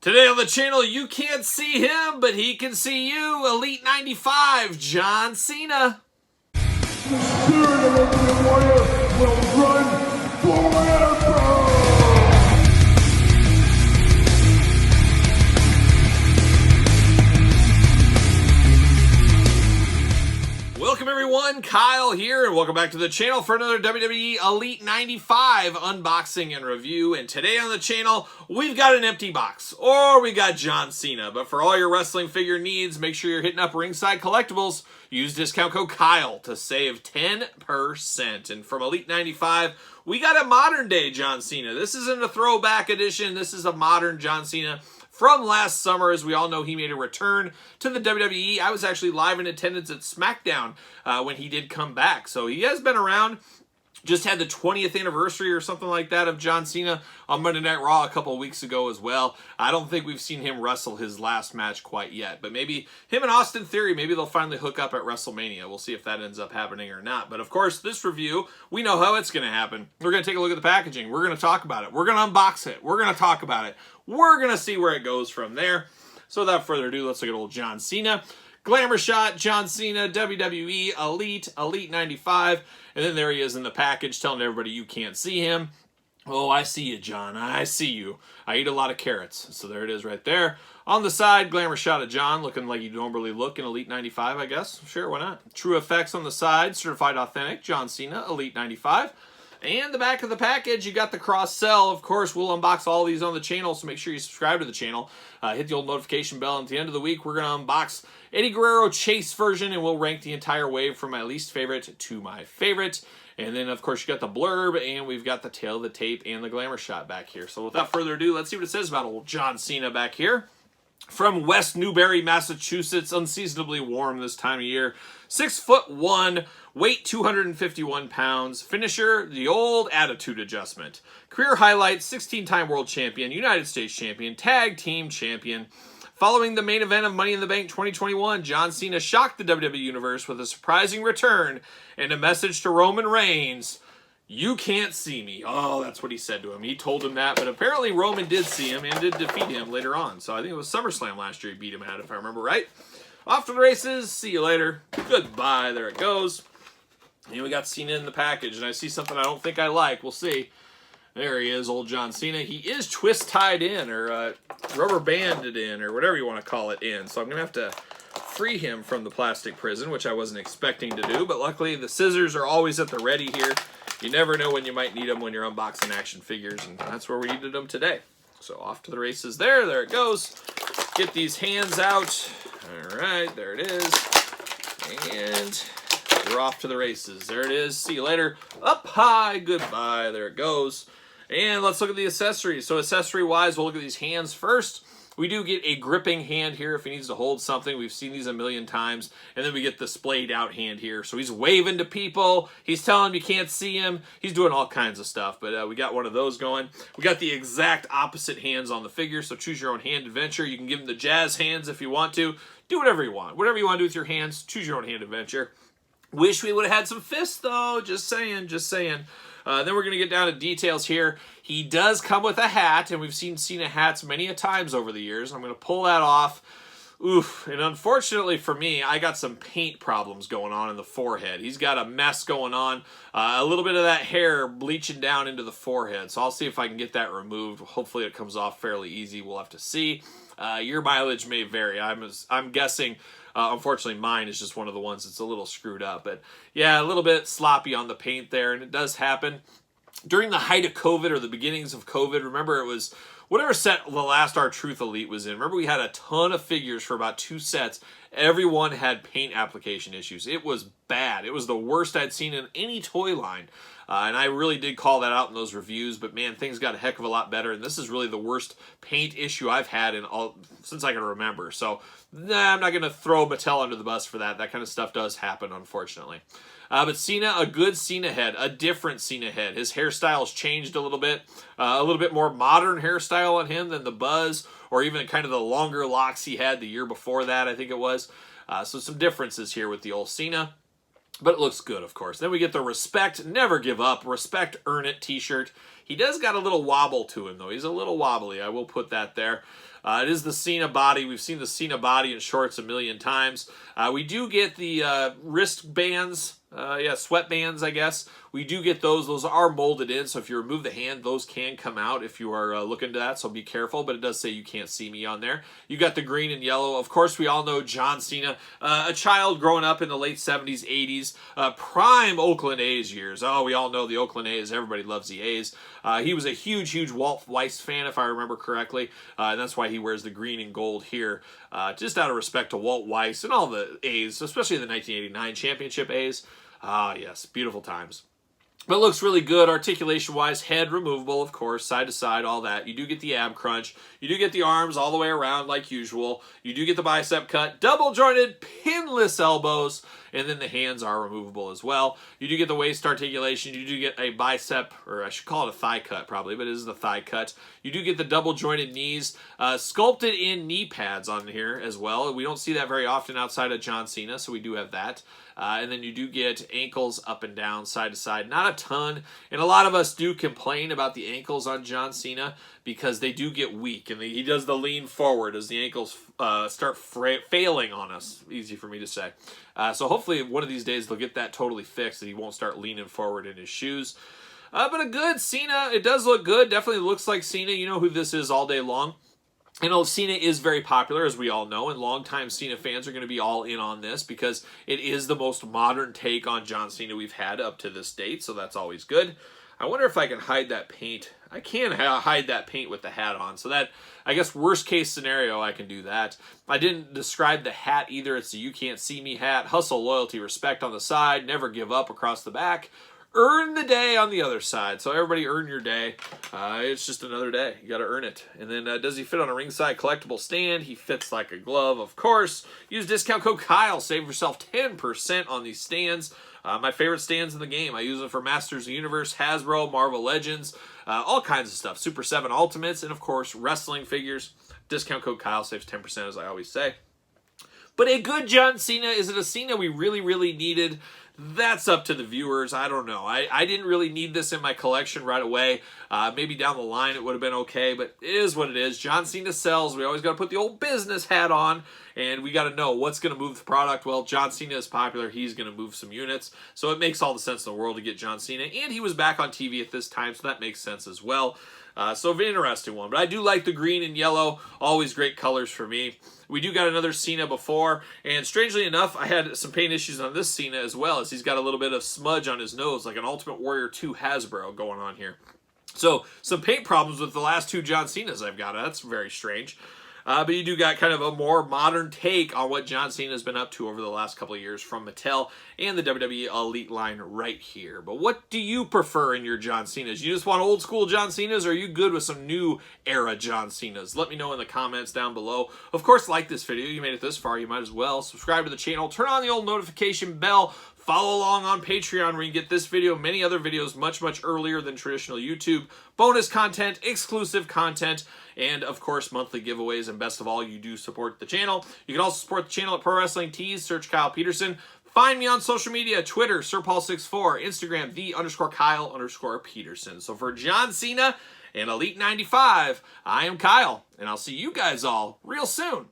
Today on the channel, you can't see him, but he can see you. Elite 95, John Cena. The spirit of Ultimate Warrior will run forever! Welcome everyone, Kyle here, and welcome back to the channel for another WWE Elite 95 unboxing and review. And today on the channel, we've got an empty box, or we got John Cena. But for all your wrestling figure needs, make sure you're hitting up Ringside Collectibles. Use discount code Kyle to save 10%. And from Elite 95, we got a modern day John Cena. This isn't a throwback edition, this is a modern John Cena. From last summer, as we all know, he made a return to the WWE. I was actually live in attendance at SmackDown when he did come back. So he has been around. Just had the 20th anniversary or something like that of John Cena on Monday Night Raw a couple of weeks ago as well. I don't think we've seen him wrestle his last match quite yet. But maybe him and Austin Theory, maybe they'll finally hook up at WrestleMania. We'll see if that ends up happening or not. But of course, this review, we know how it's going to happen. We're going to take a look at the packaging. We're going to talk about it. We're going to unbox it. We're going to talk about it. We're going to see where it goes from there. So without further ado, let's look at old John Cena. Glamour shot, John Cena, WWE, Elite 95. And then there he is in the package telling everybody you can't see him. Oh, I see you, John. I see you. I eat a lot of carrots. So there it is right there. On the side, glamour shot of John looking like you normally look in Elite 95, I guess. Sure, why not? True effects on the side, certified authentic, John Cena, Elite 95. And the back of the package, you got the cross-sell. Of course, we'll unbox all these on the channel, so make sure you subscribe to the channel. Hit the old notification bell. And at the end of the week, we're going to unbox Eddie Guerrero Chase version, and we'll rank the entire wave from my least favorite to my favorite. And then, of course, you got the blurb, and we've got the tail of the tape and the glamour shot back here. So without further ado, let's see what it says about old John Cena back here. From West Newbury, Massachusetts, unseasonably warm this time of year. 6'1", weight 251 pounds. Finisher, the old attitude adjustment. Career highlights, 16-time world champion, United States champion, tag team champion. Following the main event of Money in the Bank 2021, John Cena shocked the WWE Universe with a surprising return and a message to Roman Reigns. You can't see me. Oh, that's what he said to him. He told him that, but apparently Roman did see him and did defeat him later on. So I think it was SummerSlam last year he beat him at, if I remember right. Off to the races. See you later. Goodbye. There it goes. And we got Cena in the package, and I see something I don't think I like. We'll see. There he is, old John Cena. He is twist-tied in, or rubber banded in, or whatever you want to call it in. So I'm going to have to free him from the plastic prison, which I wasn't expecting to do. But luckily, the scissors are always at the ready here. You never know when you might need them when you're unboxing action figures, and that's where we needed them today. So off to the races there. There it goes. Get these hands out. All right, there it is. And we're off to the races. There it is. See you later. Up high. Goodbye. There it goes. And let's look at the accessories. So accessory-wise, we'll look at these hands first. We do get a gripping hand here if he needs to hold something. We've seen these a million times. And then we get the splayed out hand here. So he's waving to people. He's telling them you can't see him. He's doing all kinds of stuff. But we got one of those going. We got the exact opposite hands on the figure. So choose your own hand adventure. You can give him the jazz hands if you want to. Do whatever you want. Whatever you want to do with your hands, choose your own hand adventure. Wish we would have had some fists though. Just saying, just saying. Then we're going to get down to details here. He does come with a hat, and we've seen Cena hats many a times over the years. I'm going to pull that off. Oof. And unfortunately for me, I got some paint problems going on in the forehead. He's got a mess going on. A little bit of that hair bleaching down into the forehead. So I'll see if I can get that removed. Hopefully it comes off fairly easy. We'll have to see. Your mileage may vary. I'm guessing... unfortunately, mine is just one of the ones that's a little screwed up. But yeah, a little bit sloppy on the paint there, and it does happen. During the height of COVID or the beginnings of COVID, remember it was whatever set the last R-Truth Elite was in. Remember we had a ton of figures for about 2 sets. Everyone had paint application issues. It was bad. It was the worst I'd seen in any toy line. And I really did call that out in those reviews, but man, things got a heck of a lot better, and this is really the worst paint issue I've had since I can remember. So, nah, I'm not going to throw Mattel under the bus for that. That kind of stuff does happen, unfortunately. But Cena, a good Cena head, a different Cena head. His hairstyle's changed a little bit more modern hairstyle on him than the Buzz, or even kind of the longer locks he had the year before that, I think it was. So some differences here with the old Cena. But it looks good, of course. Then we get the Respect, Never Give Up, Respect, Earn It t-shirt. He does got a little wobble to him, though. He's a little wobbly. I will put that there. It is the Cena body. We've seen the Cena body in shorts a million times. We do get the wristbands. Sweatbands, I guess. We do get those. Those are molded in, so if you remove the hand, those can come out if you are looking to that, so be careful, but it does say you can't see me on there. You got the green and yellow. Of course, we all know John Cena, a child growing up in the late 70s, 80s, prime Oakland A's years. Oh, we all know the Oakland A's. Everybody loves the A's. He was a huge, huge Walt Weiss fan, if I remember correctly, and that's why he wears the green and gold here, just out of respect to Walt Weiss and all the A's, especially the 1989 championship A's. Ah, yes, beautiful times. But it looks really good articulation-wise. Head removable, of course, side to side, all that. You do get the ab crunch. You do get the arms all the way around like usual. You do get the bicep cut, double-jointed, pinless elbows, and then the hands are removable as well. You do get the waist articulation. You do get a bicep, or I should call it a thigh cut probably, but it is the thigh cut. You do get the double-jointed knees, sculpted in knee pads on here as well. We don't see that very often outside of John Cena, so we do have that. And then you do get ankles up and down, side to side. Not a ton. And a lot of us do complain about the ankles on John Cena because they do get weak. And he does the lean forward as the ankles start failing on us. Easy for me to say. So hopefully one of these days they'll get that totally fixed and he won't start leaning forward in his shoes. But a good Cena. It does look good. Definitely looks like Cena. You know who this is all day long. And Cena is very popular, as we all know, and longtime Cena fans are going to be all in on this because it is the most modern take on John Cena we've had up to this date, so that's always good. I wonder if I can hide that paint. I can hide that paint with the hat on, so that, I guess, worst case scenario, I can do that. I didn't describe the hat either. It's the You Can't See Me hat. Hustle, loyalty, respect on the side. Never give up across the back. Earn the day on the other side. So everybody earn your day. It's just another day. You got to earn it. And then does he fit on a ringside collectible stand? He fits like a glove, of course. Use discount code Kyle. Save yourself 10% on these stands. My favorite stands in the game. I use them for Masters of the Universe, Hasbro, Marvel Legends, all kinds of stuff. Super 7 Ultimates, and of course, wrestling figures. Discount code Kyle saves 10%, as I always say. But a good John Cena, is it a Cena we really, really needed? That's up to the viewers. I don't know. I didn't really need this in my collection right away. Maybe down the line it would have been okay, but it is what it is. John Cena sells. We always got to put the old business hat on, and we got to know what's going to move the product. Well, John Cena is popular. He's going to move some units, so it makes all the sense in the world to get John Cena, and he was back on TV at this time, so that makes sense as well. So an interesting one. But I do like the green and yellow. Always great colors for me. We do got another Cena before, and strangely enough, I had some paint issues on this Cena as well, as he's got a little bit of smudge on his nose, like an Ultimate Warrior 2 Hasbro going on here. So some paint problems with the last two John Cenas I've got. That's very strange. But you do got kind of a more modern take on what John Cena has been up to over the last couple of years from Mattel and the WWE Elite line right here. But what do you prefer in your John Cenas? You just want old school John Cenas, or are you good with some new era John Cenas? Let me know in the comments down below. Of course, like this video. You made it this far, you might as well. Subscribe to the channel. Turn on the old notification bell. Follow along on Patreon where you can get this video, many other videos much, much earlier than traditional YouTube. Bonus content, exclusive content, and of course, monthly giveaways. And best of all, you do support the channel. You can also support the channel at Pro Wrestling Tees. Search Kyle Peterson. Find me on social media, Twitter, SirPaul64, Instagram, _Kyle_Peterson. So for John Cena and Elite 95, I am Kyle, and I'll see you guys all real soon.